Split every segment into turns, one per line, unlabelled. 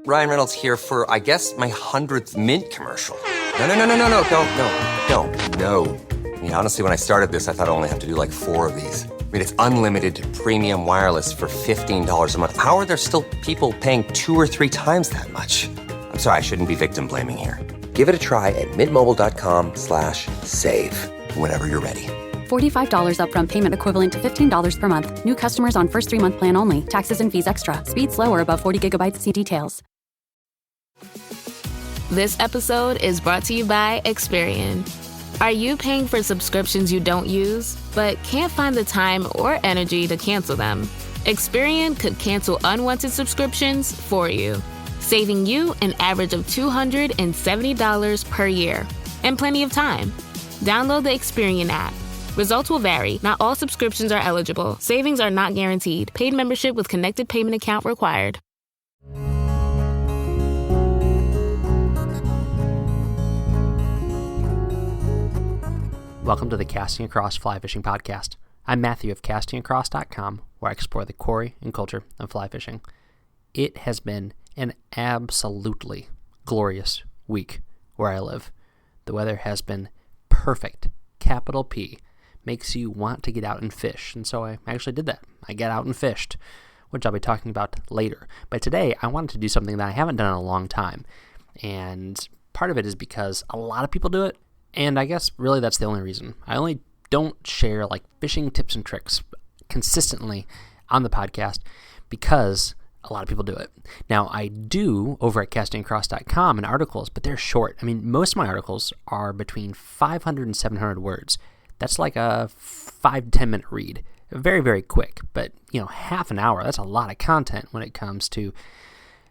Ryan Reynolds here for, I guess, my 100th Mint commercial. No, don't. I mean, honestly, when I started this, I thought I only have to do like 4 of these. I mean, it's unlimited premium wireless for $15 a month. How are there still people paying 2 or 3 times that much? I'm sorry, I shouldn't be victim blaming here. Give it a try at mintmobile.com/save. Whenever you're ready.
$45 upfront payment equivalent to $15 per month. New customers on first 3-month plan only. Taxes and fees extra. Speed slower above 40 gigabytes. See details.
This episode is brought to you by Experian. Are you paying for subscriptions you don't use, but can't find the time or energy to cancel them? Experian could cancel unwanted subscriptions for you, saving you an average of $270 per year and plenty of time. Download the Experian app. Results will vary. Not all subscriptions are eligible. Savings are not guaranteed. Paid membership with connected payment account required.
Welcome to the Casting Across Fly Fishing Podcast. I'm Matthew of castingacross.com, where I explore the quarry and culture of fly fishing. It has been an absolutely glorious week where I live. The weather has been perfect. Capital P. Makes you want to get out and fish, and so I actually did that. I got out and fished, which I'll be talking about later. But today, I wanted to do something that I haven't done in a long time, and part of it is because a lot of people do it, and I guess really that's the only reason. I only don't share like fishing tips and tricks consistently on the podcast because a lot of people do it. Now, I do over at castingacross.com in articles, but they're short. I mean, most of my articles are between 500 and 700 words. That's like a 5 to 10 minute read. Very, very quick, but half an hour, that's a lot of content when it comes to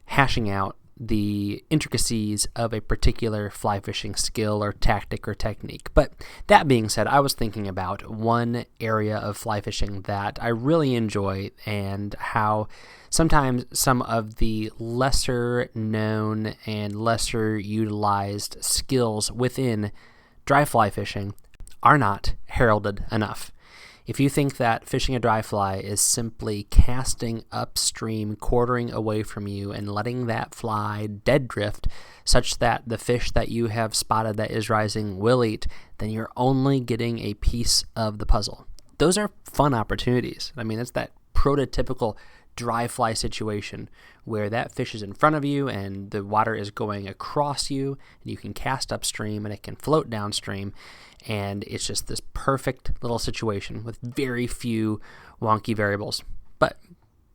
hashing out the intricacies of a particular fly fishing skill or tactic or technique. But that being said, I was thinking about one area of fly fishing that I really enjoy and how sometimes some of the lesser known and lesser utilized skills within dry fly fishing are not heralded enough. If you think that fishing a dry fly is simply casting upstream, quartering away from you, and letting that fly dead drift such that the fish that you have spotted that is rising will eat, then you're only getting a piece of the puzzle. Those are fun opportunities. I mean, it's that prototypical dry fly situation where that fish is in front of you and the water is going across you, and you can cast upstream and it can float downstream. And it's just this perfect little situation with very few wonky variables. But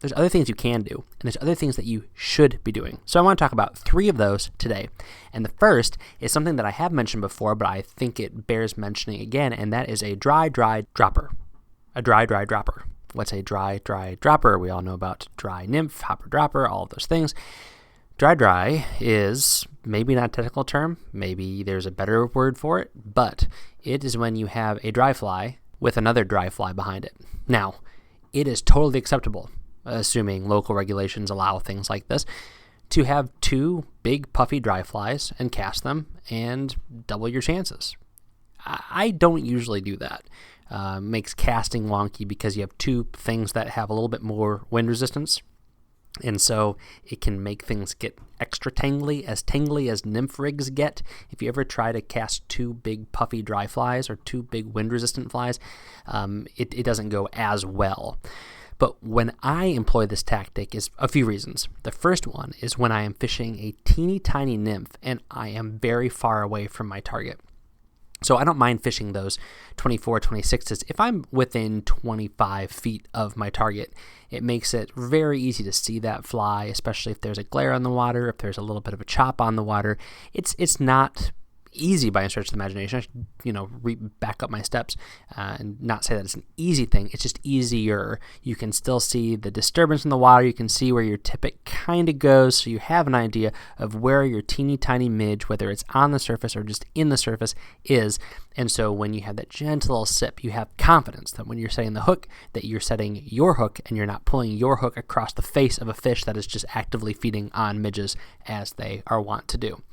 there's other things you can do, and there's other things that you should be doing. So I want to talk about 3 of those today. And the first is something that I have mentioned before, but I think it bears mentioning again, and that is a dry dropper. A dry dropper. What's a dry dropper? We all know about dry nymph, hopper dropper, all of those things. Dry is maybe not a technical term, maybe there's a better word for it, but it is when you have a dry fly with another dry fly behind it. Now, it is totally acceptable, assuming local regulations allow things like this, to have 2 big puffy dry flies and cast them and double your chances. I don't usually do that. Makes casting wonky because you have 2 things that have a little bit more wind resistance. And so it can make things get extra tangly as nymph rigs get. If you ever try to cast 2 big puffy dry flies or 2 big wind resistant flies, it doesn't go as well. But when I employ this tactic is a few reasons. The first one is when I am fishing a teeny tiny nymph and I am very far away from my target. So I don't mind fishing those 24, 26s. If I'm within 25 feet of my target, it makes it very easy to see that fly, especially if there's a glare on the water, if there's a little bit of a chop on the water. It's not easy by any stretch of the imagination. I should, back up my steps and not say that it's an easy thing. It's just easier. You can still see the disturbance in the water. You can see where your tippet kind of goes, so you have an idea of where your teeny tiny midge, whether it's on the surface or just in the surface, is. And so when you have that gentle little sip, you have confidence that when you're setting the hook, that you're setting your hook and you're not pulling your hook across the face of a fish that is just actively feeding on midges as they are wont to do.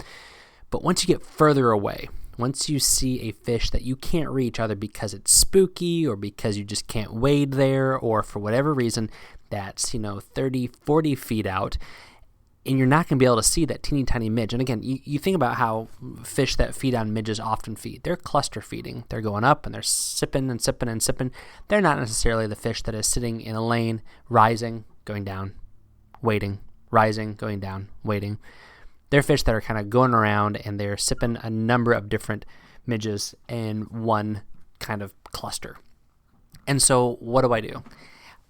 But once you get further away, once you see a fish that you can't reach, either because it's spooky or because you just can't wade there or for whatever reason that's, 30, 40 feet out, and you're not going to be able to see that teeny tiny midge. And again, you think about how fish that feed on midges often feed. They're cluster feeding. They're going up and they're sipping and sipping and sipping. They're not necessarily the fish that is sitting in a lane, rising, going down, waiting, rising, going down, waiting. They're fish that are kind of going around and they're sipping a number of different midges in one kind of cluster. And so what do?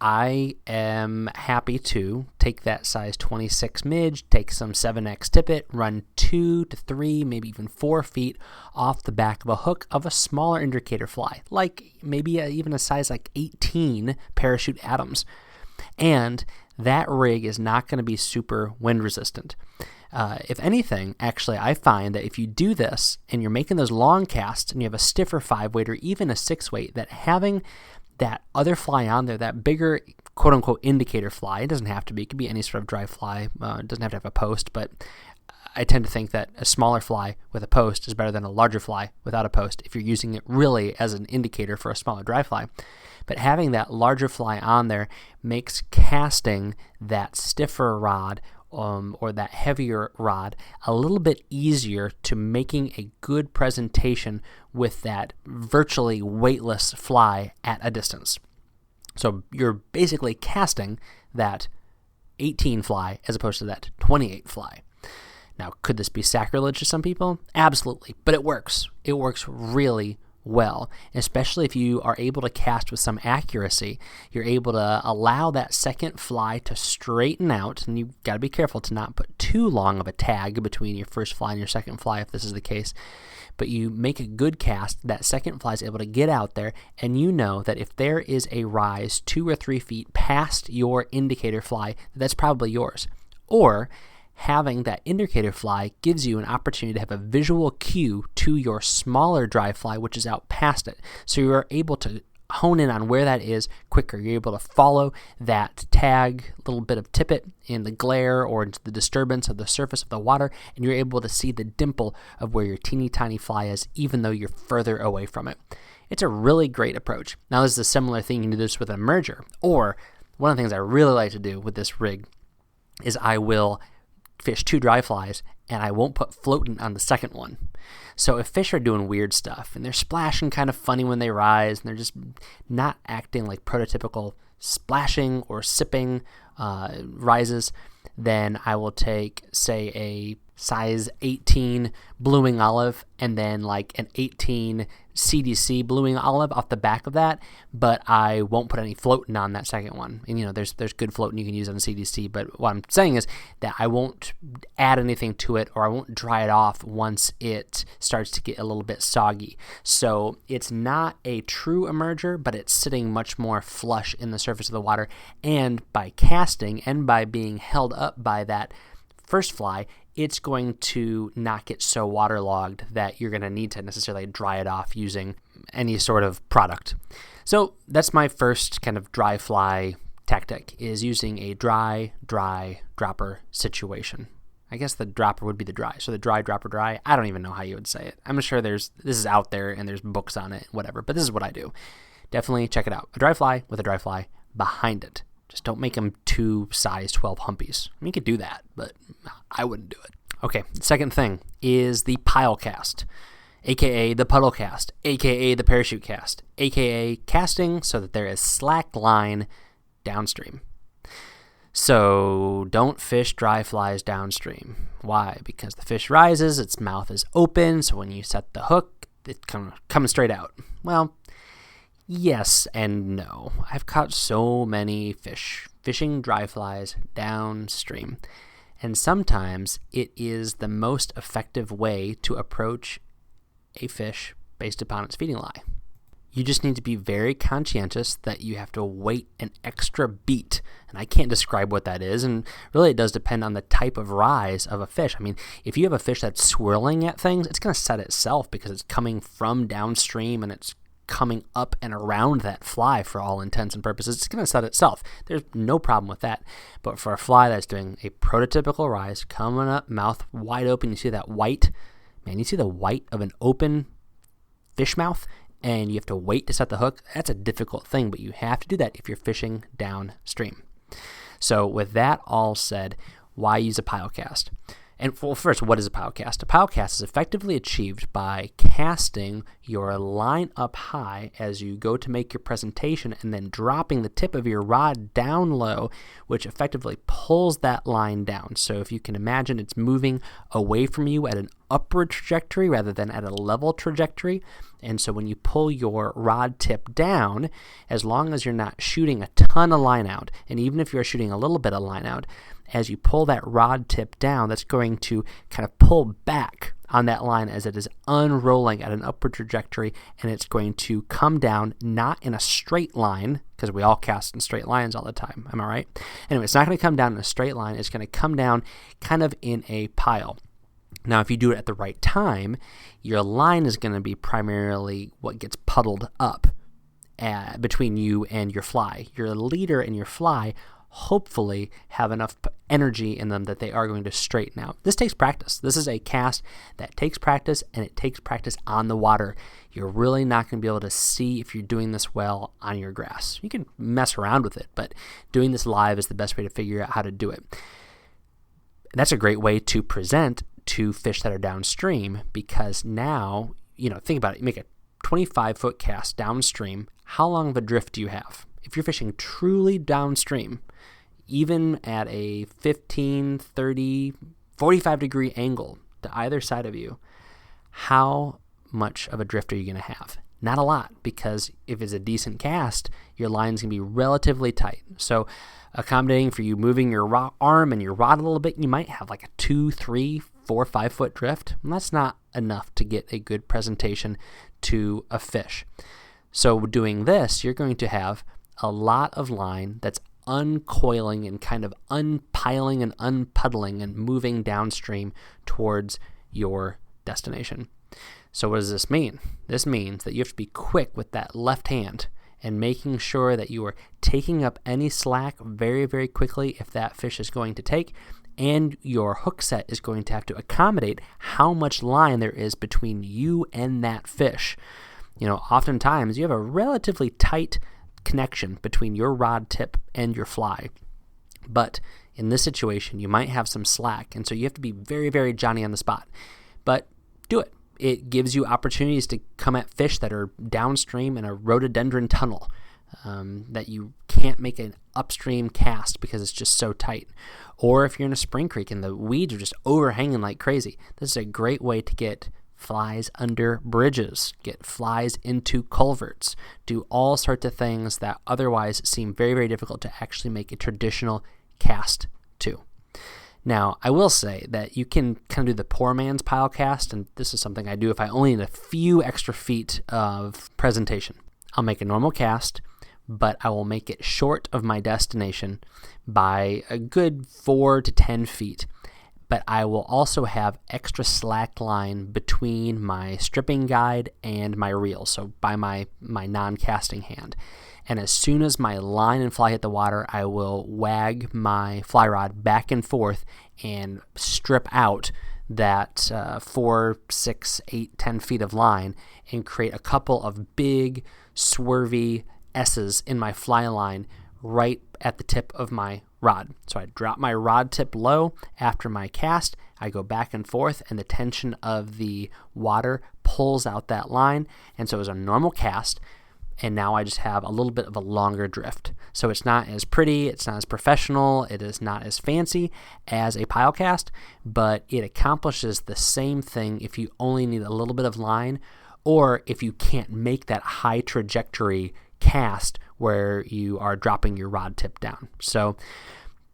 I am happy to take that size 26 midge, take some 7X tippet, run 2 to 3, maybe even 4 feet off the back of a hook of a smaller indicator fly, like maybe even a size like 18 parachute Adams. And that rig is not going to be super wind resistant. If anything, actually, I find that if you do this and you're making those long casts and you have a stiffer 5-weight or even a 6-weight, that having that other fly on there, that bigger quote-unquote indicator fly, it doesn't have to be, it could be any sort of dry fly, it doesn't have to have a post, but I tend to think that a smaller fly with a post is better than a larger fly without a post if you're using it really as an indicator for a smaller dry fly. But having that larger fly on there makes casting that stiffer rod or that heavier rod a little bit easier to making a good presentation with that virtually weightless fly at a distance. So you're basically casting that 18 fly as opposed to that 28 fly. Now, could this be sacrilege to some people? Absolutely, but it works. It works really well, especially if you are able to cast with some accuracy. You're able to allow that second fly to straighten out, and you've got to be careful to not put too long of a tag between your first fly and your second fly if this is the case. But you make a good cast, that second fly is able to get out there, and you know that if there is a rise 2 or 3 feet past your indicator fly, that's probably yours. Or having that indicator fly gives you an opportunity to have a visual cue to your smaller dry fly, which is out past it. So you are able to hone in on where that is quicker. You're able to follow that tag, little bit of tippet in the glare or into the disturbance of the surface of the water, and you're able to see the dimple of where your teeny tiny fly is, even though you're further away from it. It's a really great approach. Now, this is a similar thing. You can do this with a merger, or one of the things I really like to do with this rig is I will fish 2 dry flies and I won't put floating on the second one. So if fish are doing weird stuff and they're splashing kind of funny when they rise and they're just not acting like prototypical splashing or sipping rises, then I will take, say, a size 18 blue wing olive and then like an 18 CDC blue wing olive off the back of that, but I won't put any floating on that second one. And you know, there's good floating you can use on CDC, but what I'm saying is that I won't add anything to it or I won't dry it off once it starts to get a little bit soggy. So it's not a true emerger, but it's sitting much more flush in the surface of the water, and by casting and by being held up by that first fly, it's going to not get so waterlogged that you're going to need to necessarily dry it off using any sort of product. So that's my first kind of dry fly tactic, is using a dry dropper situation. I guess the dropper would be the dry. So the dry dropper dry, I don't even know how you would say it. I'm sure this is out there and there's books on it, whatever, but this is what I do. Definitely check it out. A dry fly with a dry fly behind it. Just don't make them 2 size 12 humpies. I mean, you could do that, but I wouldn't do it. Okay, second thing is the pile cast, aka the puddle cast, aka the parachute cast, aka casting so that there is slack line downstream. So don't fish dry flies downstream. Why? Because the fish rises, its mouth is open, so when you set the hook, it comes straight out. Well, yes and no. I've caught so many fish fishing dry flies downstream, and sometimes it is the most effective way to approach a fish based upon its feeding lie. You just need to be very conscientious that you have to wait an extra beat, and I can't describe what that is, and really it does depend on the type of rise of a fish. I mean, if you have a fish that's swirling at things, it's going to set itself because it's coming from downstream and it's coming up and around that fly for all intents and purposes. It's going to set itself. There's no problem with that. But for a fly that's doing a prototypical rise, coming up, mouth wide open, you see that white, man, you see the white of an open fish mouth, and you have to wait to set the hook. That's a difficult thing, but you have to do that if you're fishing downstream. So with that all said, why use a pile cast? And well, first, what is a pile cast? A pile cast is effectively achieved by casting your line up high as you go to make your presentation and then dropping the tip of your rod down low, which effectively pulls that line down. So if you can imagine, it's moving away from you at an upward trajectory rather than at a level trajectory. And so when you pull your rod tip down, as long as you're not shooting a ton of line out, and even if you're shooting a little bit of line out, as you pull that rod tip down, that's going to kind of pull back on that line as it is unrolling at an upward trajectory, and it's going to come down not in a straight line, because we all cast in straight lines all the time, am I right? Anyway, it's not going to come down in a straight line, it's going to come down kind of in a pile. Now, if you do it at the right time, your line is going to be primarily what gets puddled up between you and your fly. Your leader and your fly hopefully have enough energy in them that they are going to straighten out. This takes practice. This is a cast that takes practice, and it takes practice on the water. You're really not going to be able to see if you're doing this well on your grass. You can mess around with it, but doing this live is the best way to figure out how to do it. And that's a great way to present to fish that are downstream, because now, think about it. You make a 25-foot cast downstream. How long of a drift do you have? If you're fishing truly downstream, even at a 15, 30, 45-degree angle to either side of you, how much of a drift are you going to have? Not a lot, because if it's a decent cast, your line's going to be relatively tight. So accommodating for you moving your arm and your rod a little bit, you might have like a 2, 3, 4, 5-foot drift. And that's not enough to get a good presentation to a fish. So doing this, you're going to have a lot of line that's uncoiling and kind of unpiling and unpuddling and moving downstream towards your destination. So what does this mean? This means that you have to be quick with that left hand and making sure that you are taking up any slack very, very quickly if that fish is going to take, and your hook set is going to have to accommodate how much line there is between you and that fish. Oftentimes you have a relatively tight connection between your rod tip and your fly. But in this situation, you might have some slack, and so you have to be very, very Johnny on the spot. But do it. It gives you opportunities to come at fish that are downstream in a rhododendron tunnel that you can't make an upstream cast because it's just so tight. Or if you're in a spring creek and the weeds are just overhanging like crazy, this is a great way to get flies under bridges, get flies into culverts, do all sorts of things that otherwise seem very, very difficult to actually make a traditional cast to. Now, I will say that you can kind of do the poor man's pile cast, and this is something I do if I only need a few extra feet of presentation. I'll make a normal cast, but I will make it short of my destination by a good 4 to 10 feet. But I will also have extra slack line between my stripping guide and my reel, so by my non-casting hand. And as soon as my line and fly hit the water, I will wag my fly rod back and forth and strip out that 4, 6, 8, 10 feet of line and create a couple of big, swervy S's in my fly line right at the tip of my rod. So I drop my rod tip low after my cast, I go back and forth, and the tension of the water pulls out that line, and so it's a normal cast, and now I just have a little bit of a longer drift. So it's not as pretty, it's not as professional, it is not as fancy as a pile cast, but it accomplishes the same thing if you only need a little bit of line, or if you can't make that high trajectory cast where you are dropping your rod tip down. So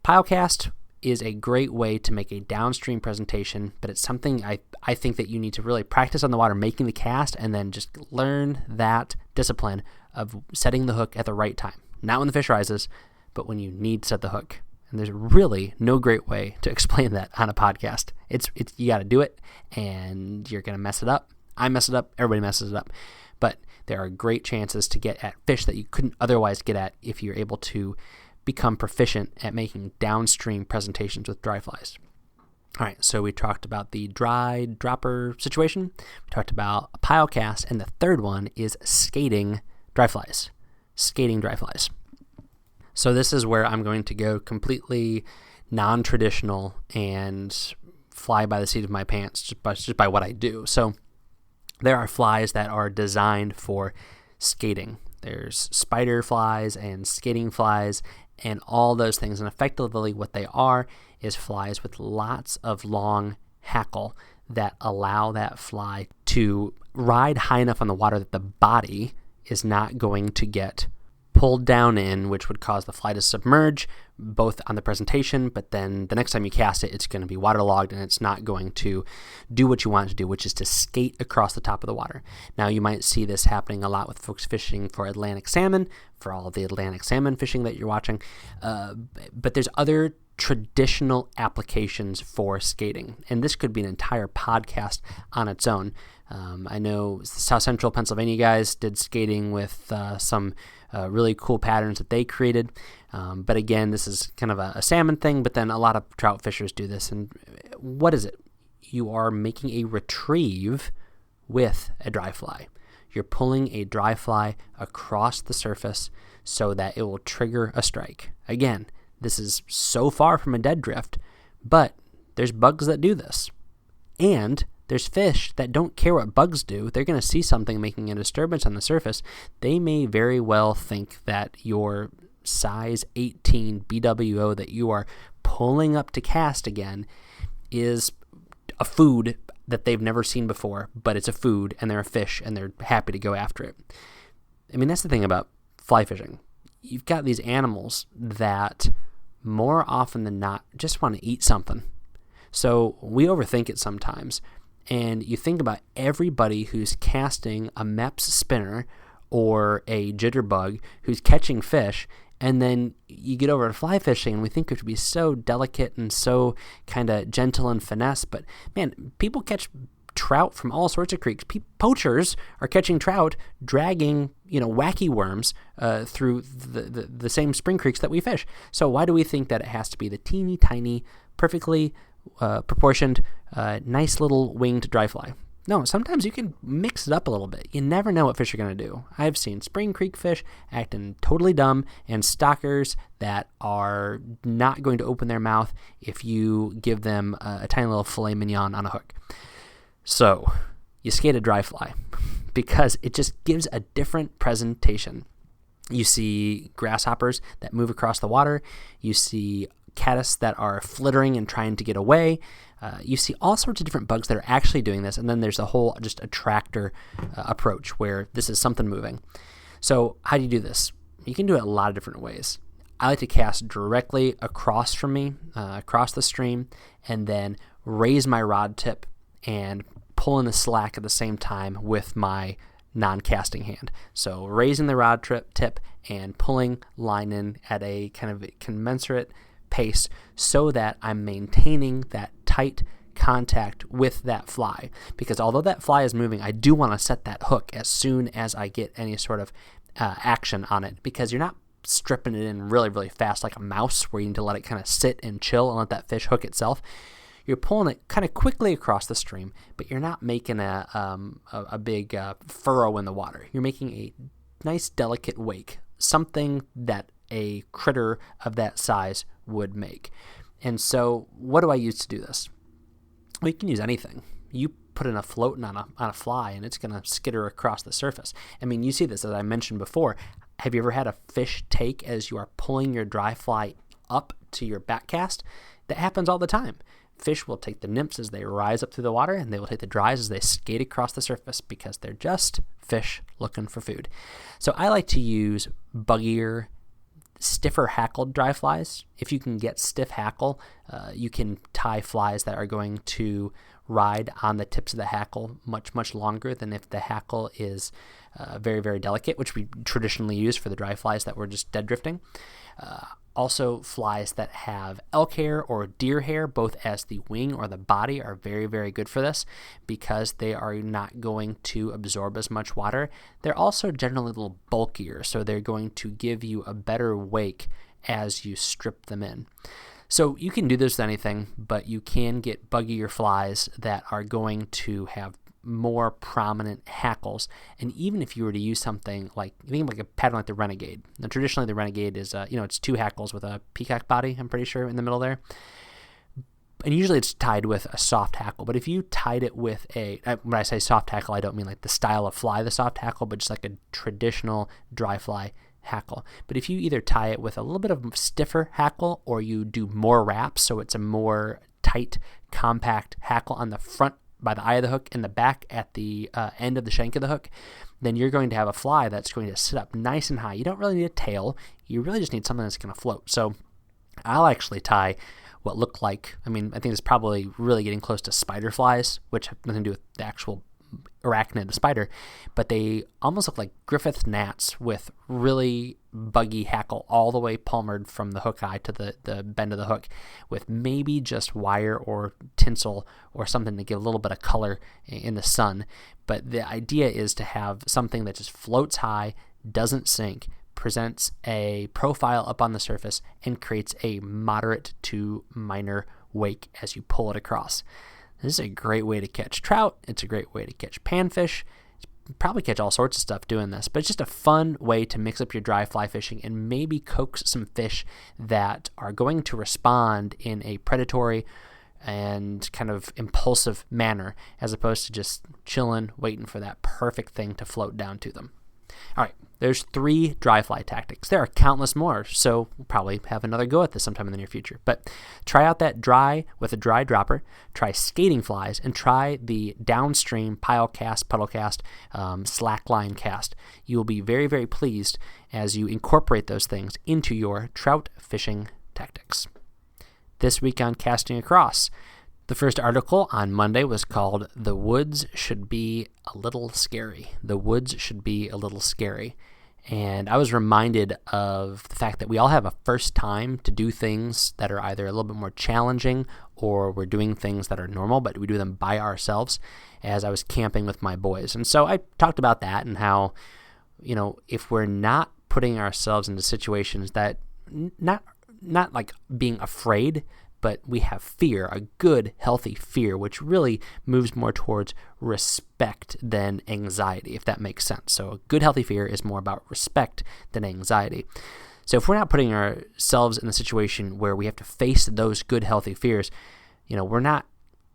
pile cast is a great way to make a downstream presentation, but it's something I think that you need to really practice on the water making the cast, and then just learn that discipline of setting the hook at the right time. Not when the fish rises, but when you need to set the hook. And there's really no great way to explain that on a podcast. It's you got to do it, and you're going to mess it up. I mess it up. Everybody messes it up. But there are great chances to get at fish that you couldn't otherwise get at if you're able to become proficient at making downstream presentations with dry flies. All right, so we talked about the dry dropper situation. We talked about a pile cast, and the third one is skating dry flies. Skating dry flies. So this is where I'm going to go completely non-traditional and fly by the seat of my pants just by what I do. So there are flies that are designed for skating. There's spider flies and skating flies and all those things. And effectively what they are is flies with lots of long hackle that allow that fly to ride high enough on the water that the body is not going to get pulled down in, which would cause the fly to submerge, both on the presentation, but then the next time you cast it, it's going to be waterlogged and it's not going to do what you want it to do, which is to skate across the top of the water. Now, you might see this happening a lot with folks fishing for Atlantic salmon, for all of the Atlantic salmon fishing that you're watching, but there's other traditional applications for skating, and this could be an entire podcast on its own. I know South Central Pennsylvania guys did skating with some really cool patterns that they created, but again, this is kind of a salmon thing, but then a lot of trout fishers do this. And what is it? You are making a retrieve with a dry fly. You're pulling a dry fly across the surface so that it will trigger a strike. Again, this is so far from a dead drift, but there's bugs that do this. And there's fish that don't care what bugs do. They're going to see something making a disturbance on the surface. They may very well think that your size 18 BWO that you are pulling up to cast again is a food that they've never seen before, but it's a food and they're a fish and they're happy to go after it. I mean, that's the thing about fly fishing. You've got these animals that more often than not just want to eat something. So we overthink it sometimes. And you think about everybody who's casting a MEPS spinner or a jitterbug who's catching fish, and then you get over to fly fishing and we think it would be so delicate and so kind of gentle and finesse. But man, people catch trout from all sorts of creeks. Poachers are catching trout, dragging wacky worms through the same spring creeks that we fish. So why do we think that it has to be the teeny tiny, perfectly proportioned, nice little winged dry fly? No, sometimes you can mix it up a little bit. You never know what fish are going to do. I've seen spring creek fish acting totally dumb and stockers that are not going to open their mouth if you give them a tiny little filet mignon on a hook. So you skate a dry fly because it just gives a different presentation. You see grasshoppers that move across the water. You see caddis that are flittering and trying to get away. You see all sorts of different bugs that are actually doing this. And then there's a whole just attractor approach where this is something moving. So how do you do this? You can do it a lot of different ways. I like to cast directly across from me, across the stream, and then raise my rod tip and pull in the slack at the same time with my non-casting hand. So raising the rod tip and pulling line in at a kind of commensurate pace so that I'm maintaining that tight contact with that fly. Because although that fly is moving, I do want to set that hook as soon as I get any sort of action on it, because you're not stripping it in really, really fast like a mouse where you need to let it kind of sit and chill and let that fish hook itself. You're pulling it kind of quickly across the stream, but you're not making a big furrow in the water. You're making a nice, delicate wake, something that a critter of that size would make. And so what do I use to do this? Well, you can use anything. You put in a floating on a fly and it's going to skitter across the surface. I mean, you see this, as I mentioned before. Have you ever had a fish take as you are pulling your dry fly up to your back cast? That happens all the time. Fish will take the nymphs as they rise up through the water, and they will take the dries as they skate across the surface because they're just fish looking for food. So I like to use buggier, stiffer hackled dry flies. If you can get stiff hackle, you can tie flies that are going to ride on the tips of the hackle much, much longer than if the hackle is very, very delicate, which we traditionally use for the dry flies that were just dead drifting. Also, flies that have elk hair or deer hair, both as the wing or the body, are very, very good for this because they are not going to absorb as much water. They're also generally a little bulkier, so they're going to give you a better wake as you strip them in. So you can do this with anything, but you can get buggier flies that are going to have more prominent hackles. And even if you were to use something like, think like a pattern like the Renegade. Now, traditionally the Renegade is, it's 2 hackles with a peacock body, I'm pretty sure, in the middle there. And usually it's tied with a soft hackle. But if you tied it with when I say soft hackle, I don't mean like the style of fly, the soft hackle, but just like a traditional dry fly hackle. But if you either tie it with a little bit of stiffer hackle, or you do more wraps, so it's a more tight, compact hackle on the front by the eye of the hook and the back at the end of the shank of the hook, then you're going to have a fly that's going to sit up nice and high. You don't really need a tail. You really just need something that's going to float. So I'll actually tie what look like, I think it's probably really getting close to spider flies, which have nothing to do with the actual arachnid, the spider, but they almost look like Griffith gnats with really buggy hackle all the way palmered from the hook eye to the bend of the hook, with maybe just wire or tinsel or something to give a little bit of color in the sun. But the idea is to have something that just floats high, doesn't sink, presents a profile up on the surface, and creates a moderate to minor wake as you pull it across. This is a great way to catch trout. It's a great way to catch panfish. You probably catch all sorts of stuff doing this, but it's just a fun way to mix up your dry fly fishing and maybe coax some fish that are going to respond in a predatory and kind of impulsive manner, as opposed to just chilling, waiting for that perfect thing to float down to them. All right, there's 3 dry fly tactics. There are countless more, so we'll probably have another go at this sometime in the near future. But try out that dry with a dry dropper, try skating flies, and try the downstream pile cast, puddle cast, slackline cast. You will be very, very pleased as you incorporate those things into your trout fishing tactics. This week on Casting Across, the first article on Monday was called "The Woods Should Be a Little Scary." The woods should be a little scary. And I was reminded of the fact that we all have a first time to do things that are either a little bit more challenging, or we're doing things that are normal, but we do them by ourselves, as I was camping with my boys. And so I talked about that and how, if we're not putting ourselves into situations that, not like being afraid, but we have fear, a good, healthy fear, which really moves more towards respect than anxiety, if that makes sense. So a good, healthy fear is more about respect than anxiety. So if we're not putting ourselves in a situation where we have to face those good, healthy fears, we're not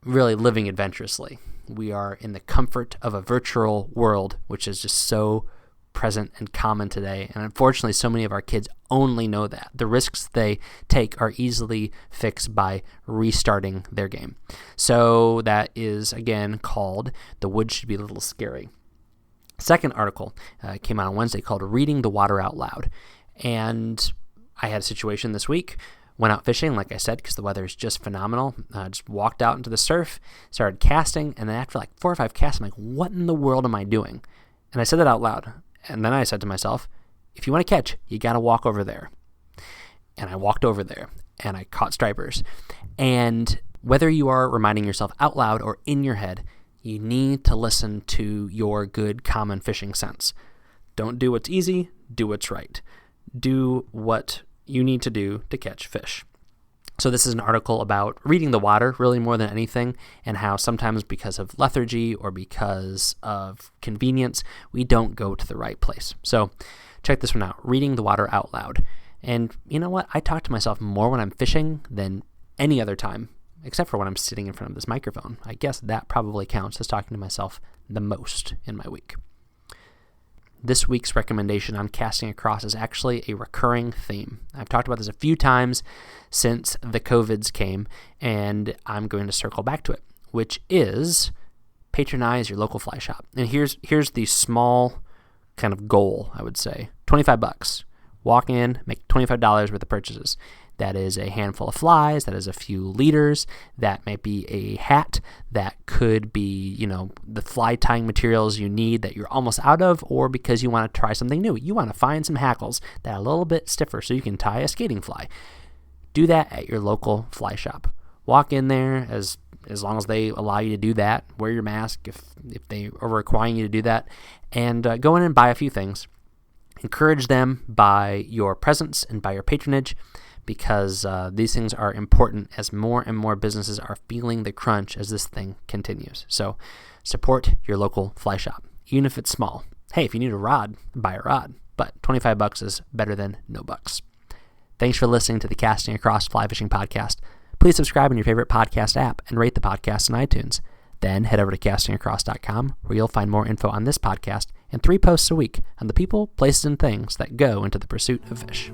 really living adventurously. We are in the comfort of a virtual world, which is just so present and common today. And unfortunately, so many of our kids only know that. The risks they take are easily fixed by restarting their game. So that is, again, called "The Woods Should Be a Little Scary." Second article came out on Wednesday called "Reading the Water Out Loud." And I had a situation this week. Went out fishing, like I said, because the weather is just phenomenal. Just walked out into the surf, started casting, and then after like 4 or 5 casts, I'm like, what in the world am I doing? And I said that out loud. And then I said to myself, if you want to catch, you got to walk over there. And I walked over there, and I caught stripers. And whether you are reminding yourself out loud or in your head, you need to listen to your good common fishing sense. Don't do what's easy, do what's right. Do what you need to do to catch fish. So this is an article about reading the water, really more than anything, and how sometimes because of lethargy or because of convenience, we don't go to the right place. So check this one out, reading the water out loud. And you know what? I talk to myself more when I'm fishing than any other time, except for when I'm sitting in front of this microphone. I guess that probably counts as talking to myself the most in my week. This week's recommendation on Casting Across is actually a recurring theme. I've talked about this a few times since the COVIDs came, and I'm going to circle back to it, which is patronize your local fly shop. And here's the small kind of goal, I would say. $25. Walk in, make $25 worth of purchases. That is a handful of flies, that is a few leaders, that might be a hat, that could be, the fly tying materials you need that you're almost out of, or because you want to try something new. You want to find some hackles that are a little bit stiffer so you can tie a skating fly. Do that at your local fly shop. Walk in there as long as they allow you to do that. Wear your mask if they are requiring you to do that, and go in and buy a few things. Encourage them by your presence and by your patronage. because these things are important as more and more businesses are feeling the crunch as this thing continues. So support your local fly shop, even if it's small. Hey, if you need a rod, buy a rod, but $25 is better than no bucks. Thanks for listening to the Casting Across Fly Fishing Podcast. Please subscribe on your favorite podcast app and rate the podcast on iTunes. Then head over to castingacross.com, where you'll find more info on this podcast and 3 posts a week on the people, places, and things that go into the pursuit of fish.